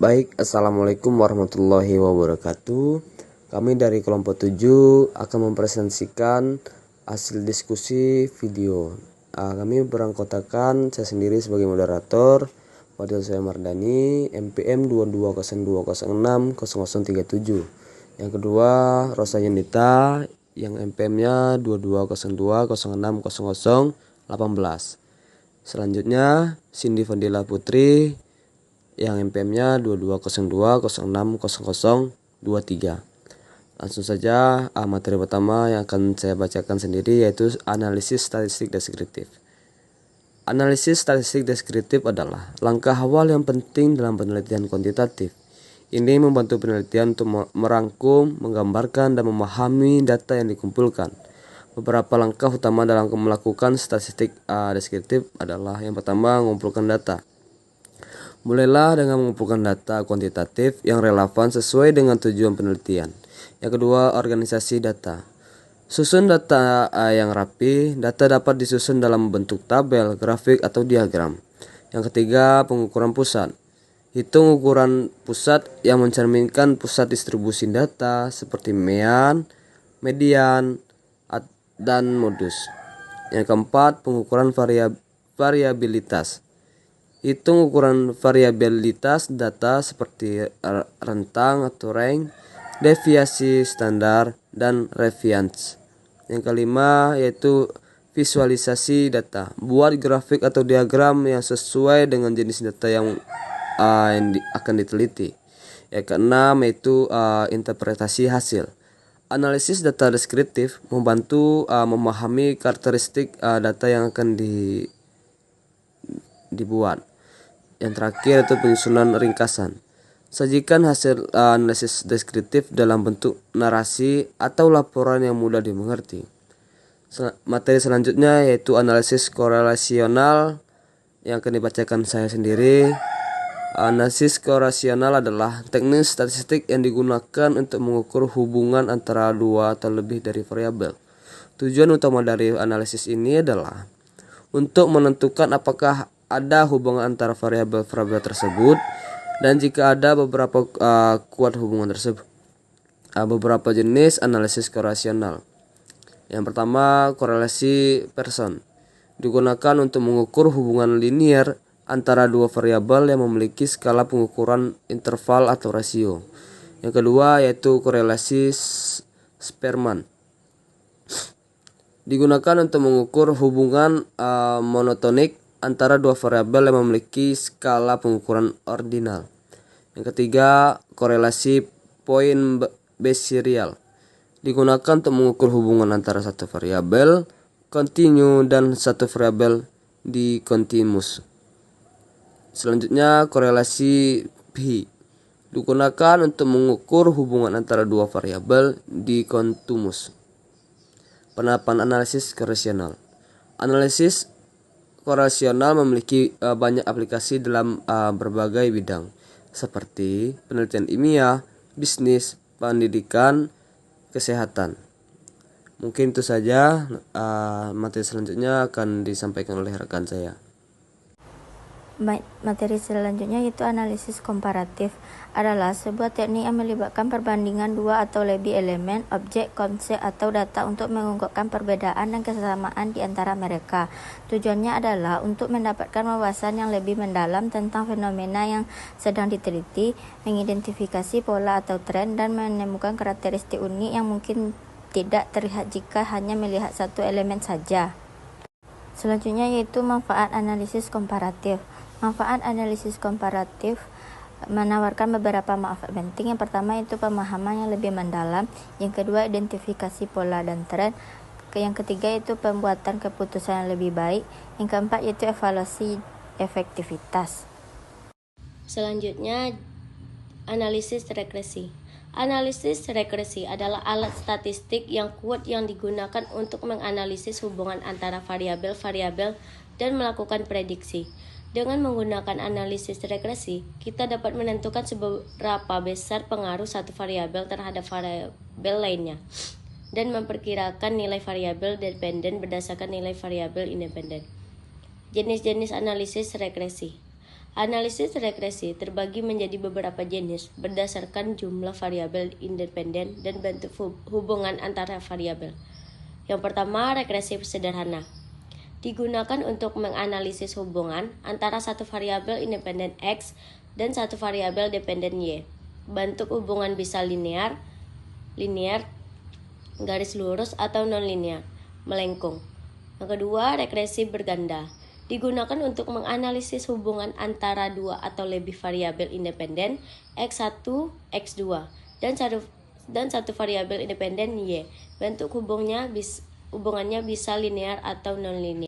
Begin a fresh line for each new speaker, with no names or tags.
Baik, Assalamualaikum warahmatullahi wabarakatuh. Kami dari kelompok 7 akan mempresentasikan hasil diskusi video. Kami beranggotakan saya sendiri sebagai moderator, Fadil Syah Mardani, MPM 2202060037. Yang kedua, Rosa Yunita yang MPM-nya 2202060018. Selanjutnya, Cindy Fadila Putri yang MPM-nya 2202060023. Langsung saja materi pertama yang akan saya bacakan sendiri, yaitu analisis statistik deskriptif. Analisis statistik deskriptif adalah langkah awal yang penting dalam penelitian kuantitatif. Ini membantu penelitian untuk merangkum, menggambarkan, dan memahami data yang dikumpulkan. Beberapa langkah utama dalam melakukan statistik deskriptif adalah: yang pertama, mengumpulkan data. Mulailah dengan mengumpulkan data kuantitatif yang relevan sesuai dengan tujuan penelitian. Yang kedua, organisasi data. Susun data yang rapi. Data dapat disusun dalam bentuk tabel, grafik, atau diagram. Yang ketiga, pengukuran pusat. Hitung ukuran pusat yang mencerminkan pusat distribusi data seperti mean, median, dan modus. Yang keempat, pengukuran variabilitas. Hitung ukuran variabilitas data seperti rentang atau range, deviasi standar, dan variance. Yang kelima yaitu visualisasi data. Buat grafik atau diagram yang sesuai dengan jenis data yang akan diteliti. Yang keenam yaitu interpretasi hasil. Analisis data deskriptif membantu memahami karakteristik data yang akan dibuat. Yang terakhir itu penyusunan ringkasan. Sajikan hasil analisis deskriptif dalam bentuk narasi atau laporan yang mudah dimengerti. Materi selanjutnya yaitu analisis korelasional yang akan dibacakan saya sendiri. Analisis korelasional adalah teknik statistik yang digunakan untuk mengukur hubungan antara dua atau lebih dari variabel. Tujuan utama dari analisis ini adalah untuk menentukan apakah ada hubungan antara variabel-variabel tersebut, dan jika ada beberapa kuat hubungan tersebut. Beberapa jenis analisis korelasional. Yang pertama, korelasi Pearson. Digunakan untuk mengukur hubungan linier antara dua variabel yang memiliki skala pengukuran interval atau rasio. Yang kedua yaitu korelasi Spearman. Digunakan untuk mengukur hubungan monotonik antara dua variabel yang memiliki skala pengukuran ordinal. Yang ketiga, korelasi point Bayes serial. Digunakan untuk mengukur hubungan antara satu variabel kontinu dan satu variabel discontinuous. Selanjutnya, korelasi P. Digunakan untuk mengukur hubungan antara dua variabel discontinuous. Penerapan analisis korelasional. Analisis korelasional memiliki banyak aplikasi dalam berbagai bidang seperti penelitian ilmiah, bisnis, pendidikan, kesehatan. Mungkin itu saja. Materi selanjutnya akan disampaikan oleh rekan saya.
Materi selanjutnya yaitu analisis komparatif. Adalah sebuah teknik yang melibatkan perbandingan dua atau lebih elemen, objek, konsep, atau data untuk mengungkapkan perbedaan dan kesamaan di antara mereka. Tujuannya adalah untuk mendapatkan wawasan yang lebih mendalam tentang fenomena yang sedang diteliti, mengidentifikasi pola atau tren, dan menemukan karakteristik unik yang mungkin tidak terlihat jika hanya melihat satu elemen saja. Selanjutnya yaitu manfaat analisis komparatif. Manfaat analisis komparatif menawarkan beberapa manfaat penting. Yang pertama itu pemahaman yang lebih mendalam. Yang kedua, identifikasi pola dan tren. Yang ketiga itu pembuatan keputusan yang lebih baik. Yang keempat yaitu evaluasi efektivitas.
Selanjutnya, analisis regresi. Analisis regresi adalah alat statistik yang kuat yang digunakan untuk menganalisis hubungan antara variabel-variabel dan melakukan prediksi. Dengan menggunakan analisis regresi, kita dapat menentukan seberapa besar pengaruh satu variabel terhadap variabel lainnya dan memperkirakan nilai variabel dependen berdasarkan nilai variabel independen. Jenis-jenis analisis regresi. Analisis regresi terbagi menjadi beberapa jenis berdasarkan jumlah variabel independen dan bentuk hubungan antara variabel. Yang pertama, regresi sederhana. Digunakan untuk menganalisis hubungan antara satu variabel independen X dan satu variabel dependen Y. Bentuk hubungan bisa linear, garis lurus atau non-linear, melengkung. Yang kedua, regresi berganda. Digunakan untuk menganalisis hubungan antara dua atau lebih variabel independen X1, X2 dan satu variabel independen Y. Bentuk hubungannya bisa linear atau non-linear.